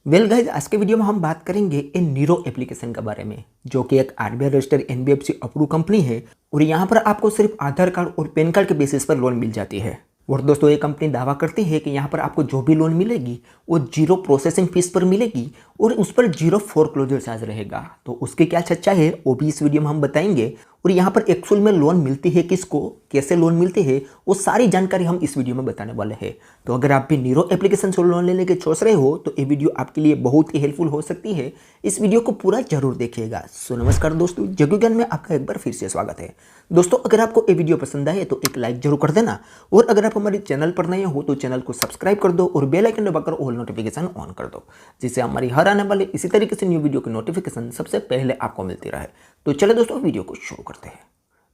Well guys, आज के video में हम बात करेंगे इन नीरो एप्लीकेशन के बारे में, जो कि एक RBI registered NBFC approve company है। और यहाँ पर आपको सिर्फ आधार कार्ड और पैन कार्ड के बेसिस पर लोन मिल जाती है। और दोस्तों, ये कंपनी दावा करती है कि यहाँ पर आपको जो भी लोन मिलेगी वो जीरो प्रोसेसिंग फीस पर मिलेगी और उस पर जीरो फोरक्लोजर चार्ज रहेगा। तो उसकी क्या सच्चाई है वो भी इस वीडियो में हम बताएंगे। और यहाँ पर एक्चुअल में लोन मिलती है किसको, कैसे लोन मिलती है, वो सारी जानकारी हम इस वीडियो में बताने वाले हैं। तो अगर आप भी नीरो एप्लीकेशन से लोन लेने के सोच रहे हो तो ये वीडियो आपके लिए बहुत ही हेल्पफुल हो सकती है। इस वीडियो को पूरा जरूर देखिएगा। सो नमस्कार दोस्तों, जग्गू ज्ञान में आपका एक बार फिर से स्वागत है। दोस्तों, अगर आपको ये वीडियो पसंद आए तो एक लाइक जरूर कर देना। और अगर आप हमारे चैनल पर नए हो तो चैनल को सब्सक्राइब कर दो और बेल आइकन दबाकर ऑल नोटिफिकेशन ऑन कर दो, जिससे हमारी हर आने वाले इसी तरीके से न्यू वीडियो की नोटिफिकेशन सबसे पहले आपको मिलती रहे। तो चलो दोस्तों, वीडियो को शुरू करते हैं।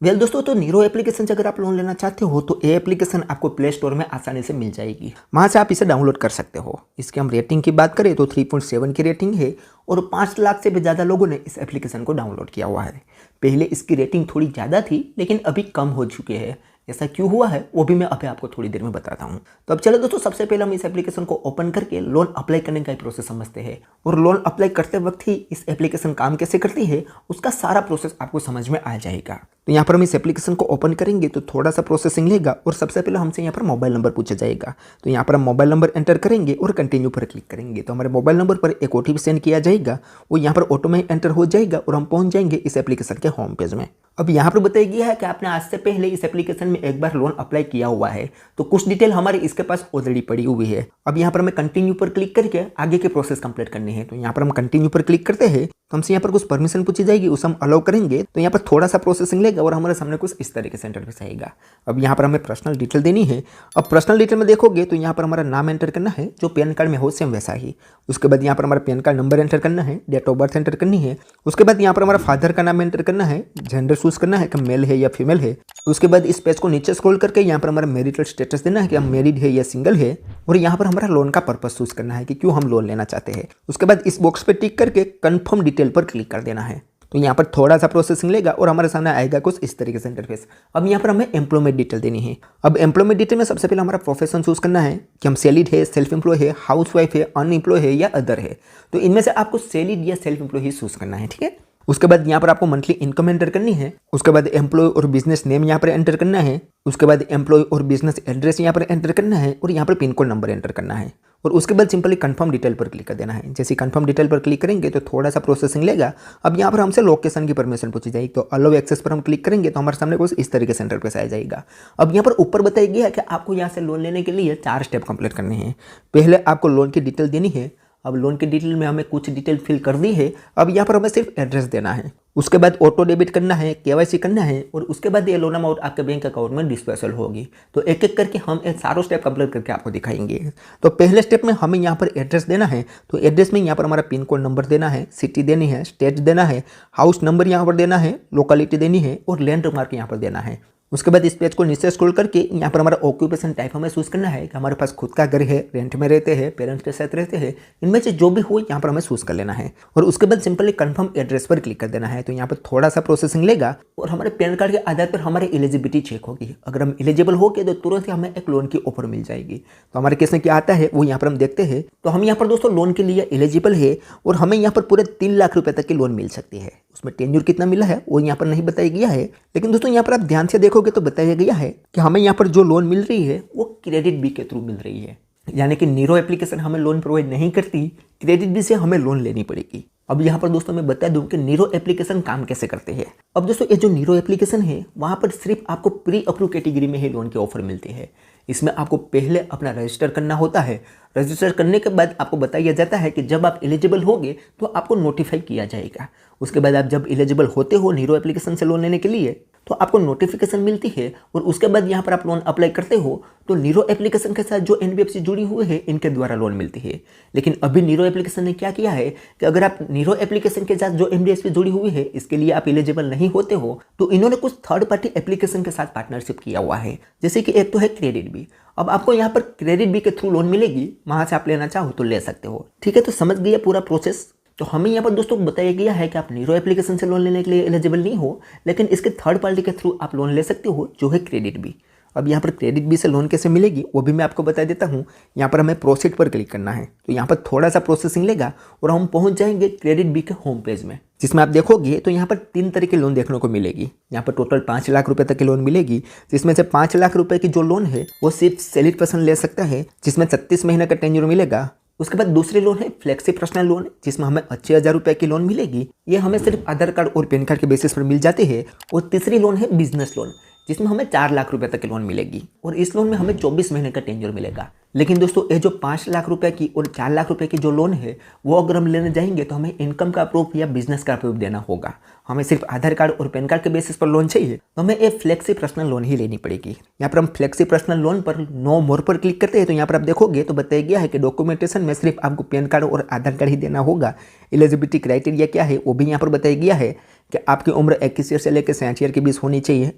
वेल दोस्तों, तो नीरो एप्लीकेशन से अगर आप लोन लेना चाहते हो तो ये एप्लीकेशन आपको प्ले स्टोर में आसानी से मिल जाएगी। वहाँ से आप इसे डाउनलोड कर सकते हो। इसकी हम रेटिंग की बात करें तो 3.7 की रेटिंग है और 5 लाख से भी ज़्यादा लोगों ने इस एप्लीकेशन को डाउनलोड किया हुआ है। पहले इसकी रेटिंग थोड़ी ज़्यादा थी, लेकिन अभी कम हो चुकी है। ऐसा क्यों हुआ है वो भी मैं अभी आपको थोड़ी देर में बताता हूँ। तो अब चलो दोस्तों, सबसे पहले हम इस एप्लीकेशन को ओपन करके लोन अप्लाई करने का प्रोसेस समझते हैं। और लोन अप्लाई करते वक्त ही इस एप्लीकेशन काम कैसे करती है उसका सारा प्रोसेस आपको समझ में आ जाएगा। तो यहाँ पर हम इस एप्लीकेशन को ओपन करेंगे तो थोड़ा सा प्रोसेसिंग लेगा और सबसे पहले हमसे यहाँ पर मोबाइल नंबर पूछा जाएगा। तो यहाँ पर हम मोबाइल नंबर एंटर करेंगे और कंटिन्यू पर क्लिक करेंगे तो हमारे मोबाइल नंबर पर एक ओटीपी सेंड किया जाएगा। वो यहाँ पर ऑटो में एंटर हो जाएगा और हम पहुँच जाएंगे इस एप्लीकेशन के होम पेज में। अब यहाँ पर बताया गया है कि आपने आज से पहले इस एप्लीकेशन में एक बार लोन अप्लाई किया हुआ है, तो कुछ डिटेल हमारे इसके पास ऑलरेडी पड़ी हुई है। अब यहाँ पर हमें कंटिन्यू पर क्लिक करके आगे के प्रोसेस कंप्लीट करनी है। तो यहाँ पर हम कंटिन्यू पर क्लिक करते हैं तो हमसे यहाँ पर कुछ परमिशन पूछी जाएगी, उसे हम अलाउ करेंगे। तो यहाँ पर थोड़ा सा प्रोसेसिंग लेगा और हमारे सामने कुछ इस तरीके से इंटरफेस आएगा। अब यहाँ पर हमें पर्सनल डिटेल देनी है। अब पर्सनल डिटेल में देखोगे तो यहाँ पर हमारा नाम एंटर करना है जो पैन कार्ड में हो सेम वैसा ही। उसके बाद यहाँ पर हमारा पैन कार्ड नंबर एंटर करना है, डेट ऑफ बर्थ एंटर करनी है। उसके बाद यहाँ पर हमारा फादर का नाम एंटर करना है, जेंडर चूज करना है कि मेल है या फीमेल है। उसके बाद इस पेज को नीचे स्क्रॉल करके यहाँ पर हमारा मैरिटल स्टेटस देना है कि हम मैरिड है या सिंगल है। और यहाँ पर हमारा लोन का पर्पस चूज करना है कि क्यों हम लोन लेना चाहते हैं। उसके बाद इस बॉक्स पे टिक करके कंफर्म डिटेल पर क्लिक कर देना है। तो यहाँ पर थोड़ा सा प्रोसेसिंग लेगा और हमारे सामने आएगा कुछ इस तरीके से इंटरफेस। अब यहाँ पर हमें एम्प्लॉयमेंट डिटेल देनी है। अब एम्प्लॉयमेंट डिटेल में सबसे पहले हमारा प्रोफेशन चूज करना है कि हम सैलरीड है, सेल्फ एम्प्लॉय है, हाउस वाइफ है, अनएम्प्लॉय है या अदर है। तो इनमें से आपको सैलरीड या सेल्फ एम्प्लॉय ही चूज करना है, ठीक है। उसके बाद यहाँ पर आपको मंथली इनकम एंटर करनी है। उसके बाद एम्प्लॉय और बिजनेस नेम यहाँ पर एंटर करना है। उसके बाद एम्प्लॉय और बिजनेस एड्रेस यहाँ पर एंटर करना है और यहाँ पर पिन कोड नंबर एंटर करना है। और उसके बाद सिंपली कंफर्म डिटेल पर क्लिक कर देना है। जैसे कंफर्म डिटेल पर क्लिक करेंगे तो थोड़ा सा प्रोसेसिंग लेगा। अब यहाँ पर हमसे लोकेशन की परमिशन पूछी जाएगी। तो अलाउ एक्सेस पर हम क्लिक करेंगे तो हमारे सामने कुछ इस तरीके से इंटरफेस आ जाएगा। अब यहाँ पर ऊपर बताया गया है कि आपको यहाँ से लोन लेने के लिए 4 स्टेप कंप्लीट करने हैं। पहले आपको लोन की डिटेल देनी है। अब लोन की डिटेल में हमें कुछ डिटेल फिल कर दी है। अब यहाँ पर हमें सिर्फ एड्रेस देना है। उसके बाद ऑटो डेबिट करना है, केवाईसी करना है और उसके बाद ये लोन अमाउंट आपके बैंक अकाउंट में डिस्पर्सल होगी। तो एक एक करके हम ये सारों स्टेप कंप्लीट करके आपको दिखाएंगे। तो पहले स्टेप में हमें यहाँ पर एड्रेस देना है। तो एड्रेस में यहाँ पर हमारा पिन कोड नंबर देना है, सिटी देनी है, स्टेट देना है, हाउस नंबर यहाँ पर देना है, लोकेलिटी देनी है और लैंडमार्क यहाँ पर देना है। उसके बाद इस पेज को नीचे स्क्रॉल करके यहाँ पर हमारा ऑक्यूपेशन टाइप हमें चूज करना है कि हमारे पास खुद का घर है, रेंट में रहते हैं, पेरेंट्स के साथ रहते हैं, इनमें से जो भी हो यहाँ पर हमें चूज कर लेना है। और उसके बाद सिंपली कंफर्म एड्रेस पर क्लिक कर देना है। तो यहाँ पर थोड़ा सा प्रोसेसिंग लेगा और हमारे पैन कार्ड के आधार पर हमारी एलिजिबिलिटी चेक होगी। अगर हम एलिजिबल हो गए तो तुरंत ही हमें एक लोन की ऑफर मिल जाएगी। तो हमारे केस में क्या आता है वो यहाँ पर हम देखते हैं। तो हम यहाँ पर दोस्तों लोन के लिए एलिजिबल है और हमें यहाँ पर पूरे 3 लाख रुपए तक की लोन मिल सकती है। उसमें टेन्योर कितना मिला है वो यहाँ पर नहीं बताया गया है, लेकिन दोस्तों यहाँ पर आप ध्यान से देखोगे तो बताया गया है कि हमें यहाँ पर जो लोन मिल रही है वो क्रेडिट बी के थ्रू मिल रही है। यानी कि नीरो एप्लीकेशन हमें लोन प्रोवाइड नहीं करती, क्रेडिट बी से हमें लोन लेनी पड़ेगी। अब यहाँ पर दोस्तों मैं बता दूं कि नीरो एप्लीकेशन काम कैसे करते हैं। अब दोस्तों ये जो नीरो एप्लीकेशन है वहाँ पर सिर्फ आपको प्री अप्रूव कैटेगरी में ही लोन की ऑफर मिलती है। इसमें आपको पहले अपना रजिस्टर करना होता है। रजिस्टर करने के बाद आपको बताया जाता है कि जब आप एलिजिबल होगे तो आपको नोटिफाई किया जाएगा। उसके बाद आप जब एलिजिबल होते हो नीरो एप्लीकेशन से लोन लेने के लिए तो आपको नोटिफिकेशन मिलती है और उसके बाद यहाँ पर आप लोन अप्लाई करते हो तो नीरो एप्लीकेशन के साथ जो एनबीएफसी जुड़ी हुई है इनके द्वारा लोन मिलती है। लेकिन अभी नीरो एप्लीकेशन ने क्या किया है कि अगर आप नीरो एप्लीकेशन के साथ जो एनबीएफसी जुड़ी हुई है इसके लिए आप एलिजिबल नहीं होते हो तो इन्होंने कुछ थर्ड पार्टी एप्लीकेशन के साथ पार्टनरशिप किया हुआ है। जैसे कि एक तो है क्रेडिट बी। अब आपको यहाँ पर क्रेडिट बी के थ्रू लोन मिलेगी, वहां से आप लेना चाहो तो ले सकते हो, ठीक है। तो समझ गया पूरा प्रोसेस। तो हमें यहाँ पर दोस्तों बताया गया है कि आप नीरो एप्लीकेशन से लोन लेने के लिए एलिजिबल नहीं हो, लेकिन इसके थर्ड पार्टी के थ्रू आप लोन ले सकते हो जो है क्रेडिट बी। अब यहाँ पर क्रेडिट बी से लोन कैसे मिलेगी वो भी मैं आपको बता देता हूँ। यहाँ पर हमें प्रोसीड पर क्लिक करना है, तो यहाँ पर थोड़ा सा प्रोसेसिंग लेगा और हम पहुँच जाएंगे क्रेडिट बी के होम पेज में, जिसमें आप देखोगे तो यहाँ पर 3 तरह की लोन देखने को मिलेगी। यहाँ पर टोटल 5 लाख रुपए तक की लोन मिलेगी, जिसमें से 5 लाख रुपए की जो लोन है वो सिर्फ सैलरी पर्सन ले सकता है, जिसमें 36 महीने का टेन्योर मिलेगा। उसके बाद दूसरी लोन है फ्लेक्सी पर्सनल लोन, जिसमें हमें 80,000 रुपए की लोन मिलेगी। ये हमें सिर्फ आधार कार्ड और पैन कार्ड के बेसिस पर मिल जाती है। और तीसरी लोन है बिजनेस लोन, जिसमें हमें 4 लाख रुपए तक की लोन मिलेगी और इस लोन में हमें 24 महीने का टेन्योर मिलेगा। लेकिन दोस्तों ये जो 5 लाख रुपए की और 4 लाख रुपए की जो लोन है वो अगर हम लेने जाएंगे तो हमें इनकम का प्रूफ या बिजनेस का प्रूफ देना होगा। हमें सिर्फ आधार कार्ड और पैन कार्ड के बेसिस पर लोन चाहिए तो हमें ये फ्लेक्सी पर्सनल लोन ही लेनी पड़ेगी। यहाँ पर हम फ्लेक्सी पर्सनल लोन पर नो मोर पर क्लिक करते हैं तो यहाँ पर आप देखोगे तो बताया गया है कि डॉक्यूमेंटेशन में सिर्फ आपको पैन कार्ड और आधार कार्ड ही देना होगा। एलिजिबिलिटी क्राइटेरिया क्या है वो भी यहाँ पर बताया गया है कि आपकी उम्र 21 ईयर से लेकर 60 ईयर के बीच होनी चाहिए,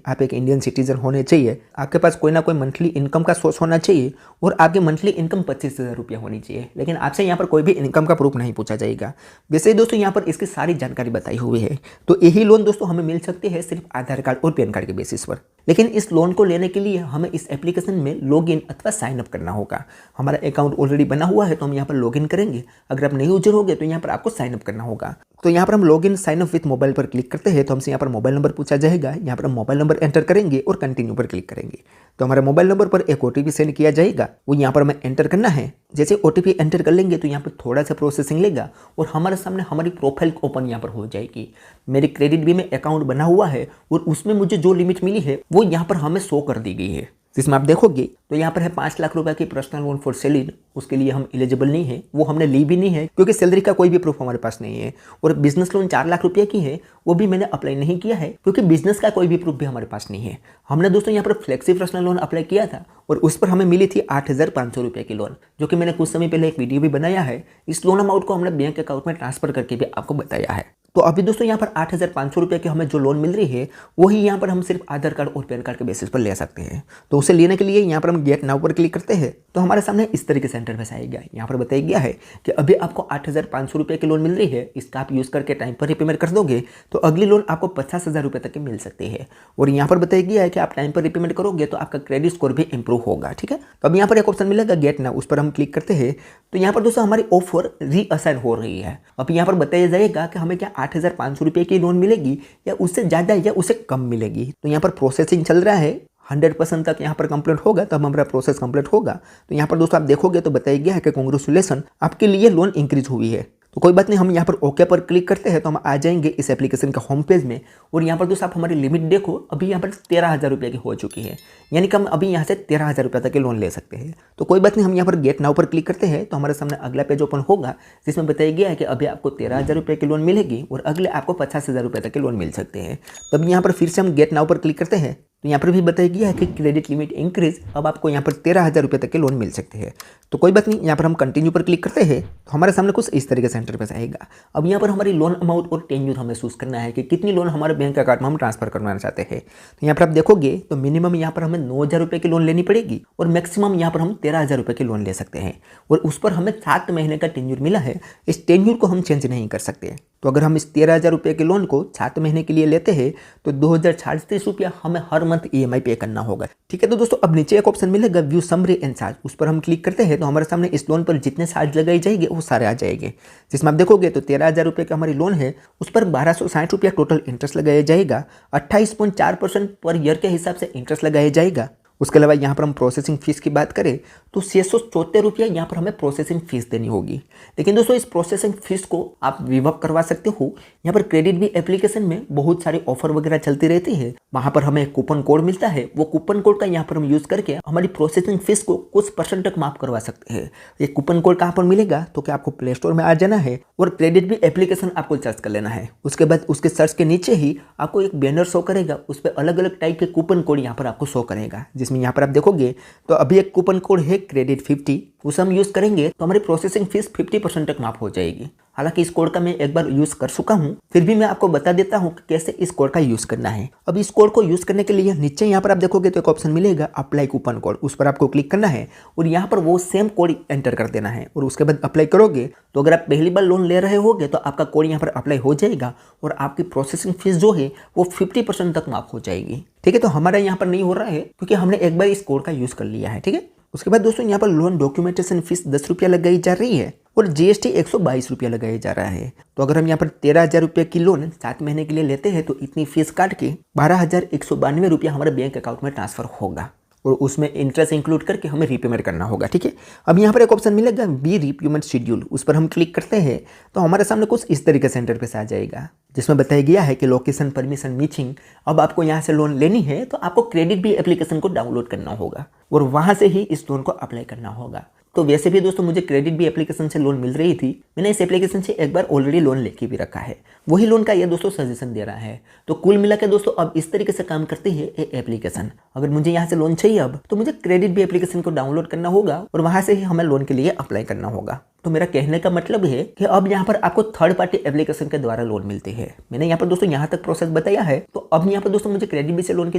आप एक इंडियन सिटीजन होने चाहिए, आपके पास कोई ना कोई मंथली इनकम का सोर्स होना चाहिए और आपकी मंथली इनकम 25,000 रुपया होनी चाहिए। लेकिन आपसे यहाँ पर कोई भी इनकम का प्रूफ नहीं पूछा जाएगा। वैसे दोस्तों यहाँ पर इसकी सारी जानकारी बताई हुई है। तो यही लोन दोस्तों हमें मिल सकती है सिर्फ आधार कार्ड और पैन कार्ड के बेसिस पर। लेकिन इस लोन को लेने के लिए हमें इस एप्लीकेशन में लॉगिन अथवा साइन अप करना होगा। हमारा अकाउंट ऑलरेडी बना हुआ है तो हम यहाँ पर लॉगिन करेंगे। अगर आप नहीं यूजर होगे तो यहाँ पर आपको साइन अप करना होगा। तो यहाँ पर हम login sign up with mobile पर क्लिक करते हैं तो हमसे यहाँ पर मोबाइल नंबर पूछा जाएगा। यहाँ पर हम मोबाइल नंबर एंटर करेंगे और कंटिन्यू पर क्लिक करेंगे तो हमारे मोबाइल नंबर पर एक OTP सेंड किया जाएगा, वो यहाँ पर हमें एंटर करना है। जैसे OTP एंटर कर लेंगे तो यहाँ पर थोड़ा सा प्रोसेसिंग लेगा और हमारे सामने हमारी प्रोफाइल ओपन यहाँ पर हो जाएगी। मेरे क्रेडिट बी में अकाउंट बना हुआ है और उसमें मुझे जो लिमिट मिली है वो यहाँ पर हमें शो कर दी गई है, जिसमें आप देखोगे तो यहाँ पर है 5 लाख रुपए की पर्सनल लोन फॉर सैलरी। उसके लिए हम एलिजिबल नहीं है, वो हमने ली भी नहीं है क्योंकि सैलरी का कोई भी प्रूफ हमारे पास नहीं है। और बिजनेस लोन 4 लाख रुपये की है, वो भी मैंने अप्लाई नहीं किया है क्योंकि बिजनेस का कोई भी प्रूफ भी हमारे पास नहीं है। हमने दोस्तों यहाँ पर फ्लेक्सी पर्सनल लोन अप्लाई किया था और उस पर हमें मिली थी 8,500 रुपये की लोन, जो कि मैंने कुछ समय पहले एक वीडियो भी बनाया है। इस लोन अमाउंट को हमने बैंक अकाउंट में ट्रांसफर करके भी आपको बताया है। तो अभी दोस्तों यहाँ पर 8,500 रुपये की हमें जो लोन मिल रही है वही यहाँ पर हम सिर्फ आधार कार्ड और पैन कार्ड के बेसिस पर ले सकते हैं। तो उसे लेने के लिए यहाँ पर हम गेट नाउ पर क्लिक करते हैं तो हमारे सामने इस तरीके से इंटरफेस आएगा। यहाँ पर बताया गया है कि अभी आपको 8,500 रुपये की लोन मिल रही है, इसका आप यूज़ करके टाइम पर रिपेमेंट कर दोगे तो अगली लोन आपको 50,000 रुपये तक की मिल सकती है। और यहाँ पर बताया गया है कि आप टाइम पर रिपेमेंट करोगे तो आपका क्रेडिट स्कोर भी इंप्रूव होगा। ठीक है, तो अब यहाँ पर एक ऑप्शन मिलेगा गेट नाउ, उस पर हम क्लिक करते हैं तो यहाँ पर दोस्तों हमारी ऑफर रीअसाइन हो रही है। अब यहाँ पर बताया जाएगा कि हमें क्या 8,500 रुपये की लोन मिलेगी या उससे ज़्यादा या उससे कम मिलेगी। तो यहाँ पर प्रोसेसिंग चल रहा है, 100% तक यहाँ पर कंप्लीट होगा तब हमारा प्रोसेस कंप्लीट होगा। तो यहाँ पर दोस्तों आप देखोगे तो बताया गया है कि कांग्रेचुलेसन, आपके लिए लोन इंक्रीज हुई है। तो कोई बात नहीं, हम यहाँ पर ओके पर क्लिक करते हैं तो हम आ जाएंगे इस एप्लीकेशन का होम पेज में। और यहाँ पर दोस्तों आप हमारी लिमिट देखो, अभी यहाँ पर 13,000 रुपये की हो चुकी है, यानी कि हम अभी यहाँ से 13,000 रुपये तक के लोन ले सकते हैं। तो कोई बात नहीं, हम यहाँ पर गेट नाउ पर क्लिक करते हैं तो हमारे सामने अगला पेज ओपन होगा जिसमें बताया गया है कि अभी आपको 13,000 रुपये की लोन मिलेगी और अगले आपको 50,000 रुपये तक के लोन मिल सकते हैं। तब यहाँ पर फिर से हम गेट नाउ पर क्लिक करते हैं तो यहाँ पर भी बताया गया है कि क्रेडिट लिमिट इंक्रीज, अब आपको यहाँ पर 13,000 रुपये तक के लोन मिल सकते हैं। तो कोई बात नहीं, यहाँ पर हम कंटिन्यू पर क्लिक करते हैं तो हमारे सामने कुछ इस तरीके से इंटरफेस आएगा। अब यहाँ पर हमारी लोन अमाउंट और टेन्यूर हमें चूज करना है कि कितनी लोन हमारे बैंक अकाउंट में हम ट्रांसफर करवाना चाहते हैं। तो यहाँ पर आप देखोगे तो मिनिमम यहाँ पर हमें 9,000 रुपये की लोन लेनी पड़ेगी और मैक्सिमम यहाँ पर हम 13,000 रुपये की लोन ले सकते हैं। और उस पर हमें 7 महीने का टेन्यूर मिला है, इस टेन्यूर को हम चेंज नहीं कर सकते। तो अगर हम इस 13,000 रुपये के लोन को 7 महीने के लिए लेते हैं तो 2,036 रुपया हमें हर मंथ EMI पे करना होगा। ठीक है, तो दोस्तों अब नीचे एक ऑप्शन मिलेगा व्यू समरी एंड चार्ज, उस पर हम क्लिक करते हैं तो हमारे सामने इस लोन पर जितने चार्ज लगाई जाएंगे वो सारे आ जाएंगे। जिसमें आप देखोगे तो 13,000 रुपये की हमारी लोन है, उस पर 1,260 रुपया टोटल इंटरेस्ट लगाया जाएगा, 28.4% पर ईयर के हिसाब से इंटरेस्ट लगाया जाएगा। उसके अलावा यहाँ पर हम प्रोसेसिंग फीस की बात करें तो 674 रुपया यहाँ पर हमें प्रोसेसिंग फीस देनी होगी। लेकिन दोस्तों इस प्रोसेसिंग फीस को आप विवप करवा सकते हो। यहाँ पर क्रेडिट बी एप्लीकेशन में बहुत सारी ऑफर वगैरह चलती रहती है, वहाँ पर हमें कूपन कोड मिलता है, वो कूपन कोड का यहाँ पर हम यूज़ करके हमारी प्रोसेसिंग फीस को कुछ % तक माफ करवा सकते हैं। ये कूपन कोड कहाँ पर मिलेगा तो क्या आपको प्ले स्टोर में आ जाना है और क्रेडिट बी एप्लीकेशन आपको सर्च कर लेना है। उसके बाद उसके सर्च के नीचे ही आपको एक बैनर शो करेगा, उस पर अलग अलग टाइप के कूपन कोड यहाँ पर आपको शो करेगा। जिसमें यहाँ पर आप देखोगे तो अभी एक कूपन कोड है क्रेडिट 50, उसे हम यूज़ करेंगे तो हमारी प्रोसेसिंग फीस 50% तक माफ हो जाएगी। हालांकि इस कोड का मैं एक बार यूज़ कर चुका हूँ, फिर भी मैं आपको बता देता हूँ कि कैसे इस कोड का यूज़ करना है। अब इस कोड को यूज़ करने के लिए नीचे यहाँ पर आप देखोगे तो एक ऑप्शन मिलेगा अप्लाई कूपन कोड, उस पर आपको क्लिक करना है और यहाँ पर वो सेम कोड एंटर कर देना है और उसके बाद अप्लाई करोगे तो अगर आप पहली बार लोन ले रहे होगे तो आपका कोड यहाँ पर अप्लाई हो जाएगा और आपकी प्रोसेसिंग फीस जो है वो 50% तक माफ हो जाएगी। ठीक है, तो हमारा यहाँ पर नहीं हो रहा है क्योंकि हमने एक बार इस कोड का यूज़ कर लिया है। ठीक है, उसके बाद दोस्तों यहाँ पर लोन डॉक्यूमेंटेशन फीस 10 रुपया लगाई जा रही है और जीएसटी 122 रुपया लगाया जा रहा है। तो अगर हम यहाँ पर 13,000 रुपये की लोन 7 महीने के लिए लेते हैं तो इतनी फीस काट के 12,192 रुपया हमारे बैंक अकाउंट में ट्रांसफर होगा और उसमें इंटरेस्ट इंक्लूड करके हमें रीपेमेंट करना होगा। ठीक है, अब यहाँ पर एक ऑप्शन मिलेगा बी रीपेमेंट शेड्यूल, उस पर हम क्लिक करते हैं तो हमारे सामने कुछ इस तरीके से इंटरफेस आ जाएगा जिसमें बताया गया है कि लोकेशन परमिशन मिसिंग। अब आपको यहाँ से लोन लेनी है तो आपको क्रेडिट बी एप्लीकेशन को डाउनलोड करना होगा और वहाँ से ही इस लोन को अप्लाई करना होगा। तो वैसे भी दोस्तों मुझे क्रेडिट बी एप्लीकेशन से लोन मिल रही थी, मैंने इस एप्लीकेशन से एक बार ऑलरेडी लोन लेके भी रखा है, वही लोन का ये दोस्तों सजेशन दे रहा है। तो कुल मिला के दोस्तों अब इस तरीके से काम करती है ये एप्लीकेशन। अगर मुझे यहाँ से लोन चाहिए अब तो मुझे क्रेडिट बी एप्लीकेशन को डाउनलोड करना होगा और वहाँ से ही हमें लोन के लिए अप्लाई करना होगा। तो मेरा कहने का मतलब है कि अब यहाँ पर आपको थर्ड पार्टी एप्लीकेशन के द्वारा लोन मिलती है। मैंने यहाँ पर दोस्तों यहाँ तक प्रोसेस बताया है, तो अब यहाँ पर दोस्तों मुझे क्रेडिट बी से लोन की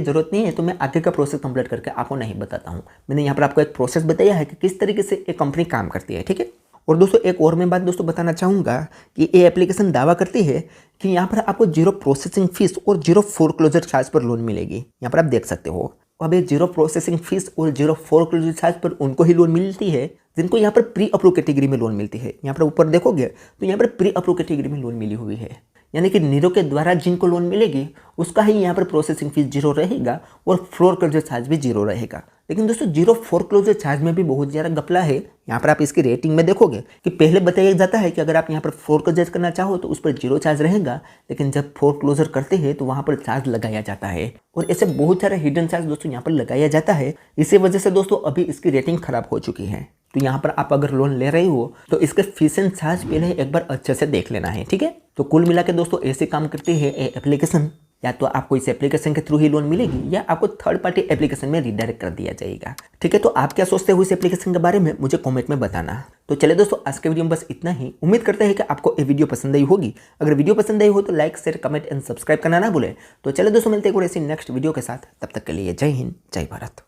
जरूरत नहीं है, तो मैं आगे का प्रोसेस कंप्लीट करके आपको नहीं बताता हूँ। मैंने यहाँ पर आपको एक प्रोसेस बताया है कि किस तरीके से एक कंपनी काम करती है। ठीक है, और दोस्तों एक और मैं बात दोस्तों बताना चाहूँगा कि ये एप्लीकेशन दावा करती है कि यहाँ पर आपको 0 प्रोसेसिंग फीस और 0 फोरक्लोजर चार्ज पर लोन मिलेगी। यहाँ पर आप देख सकते हो। अब ये 0 प्रोसेसिंग फीस और 0 फोरक्लोजर चार्ज पर उनको ही लोन मिलती है जिनको यहाँ पर प्री अप्रूव कैटेगरी में लोन मिलती है। यहाँ पर ऊपर देखोगे तो यहाँ पर प्री अप्रूव कैटेगरी में लोन मिली हुई है, यानी कि नीरो के द्वारा जिनको लोन मिलेगी उसका ही यहाँ पर प्रोसेसिंग फीस 0 रहेगा और फोरक्लोजर चार्ज भी 0 रहेगा। लेकिन दोस्तों 0 फोरक्लोजर चार्ज में भी बहुत ज़्यादा घपला है। यहाँ पर आप इसकी रेटिंग में देखोगे कि पहले बताया जाता है कि अगर आप यहाँ पर फोरक्लोजर करना चाहो तो उस पर 0 चार्ज रहेगा, लेकिन जब फोरक्लोजर करते हैं तो वहाँ पर चार्ज लगाया जाता है और ऐसे बहुत सारे हिडन चार्ज दोस्तों यहाँ पर लगाया जाता है। इसी वजह से दोस्तों अभी इसकी रेटिंग खराब हो चुकी है। तो यहाँ पर आप अगर लोन ले रहे हो तो इसके फीस एंड चार्ज पहले एक बार अच्छे से देख लेना है। ठीक है, तो कुल मिला के दोस्तों ऐसे काम करती है ये एप्लीकेशन। या तो आपको इस एप्लीकेशन के थ्रू ही लोन मिलेगी या आपको थर्ड पार्टी एप्लीकेशन में रिडायरेक्ट कर दिया जाएगा। ठीक है, तो आप क्या सोचते हो इस एप्लीकेशन के बारे में मुझे कमेंट में बताना। तो चलिए दोस्तों आज के वीडियो में बस इतना ही। उम्मीद करते हैं कि आपको ये वीडियो पसंद आई होगी। अगर वीडियो पसंद आई हो तो like share comment and subscribe करना ना भूलें। तो चलिए दोस्तों मिलते हैं कोई ऐसी नेक्स्ट वीडियो के साथ, तब तक के लिए जय हिंद जय भारत।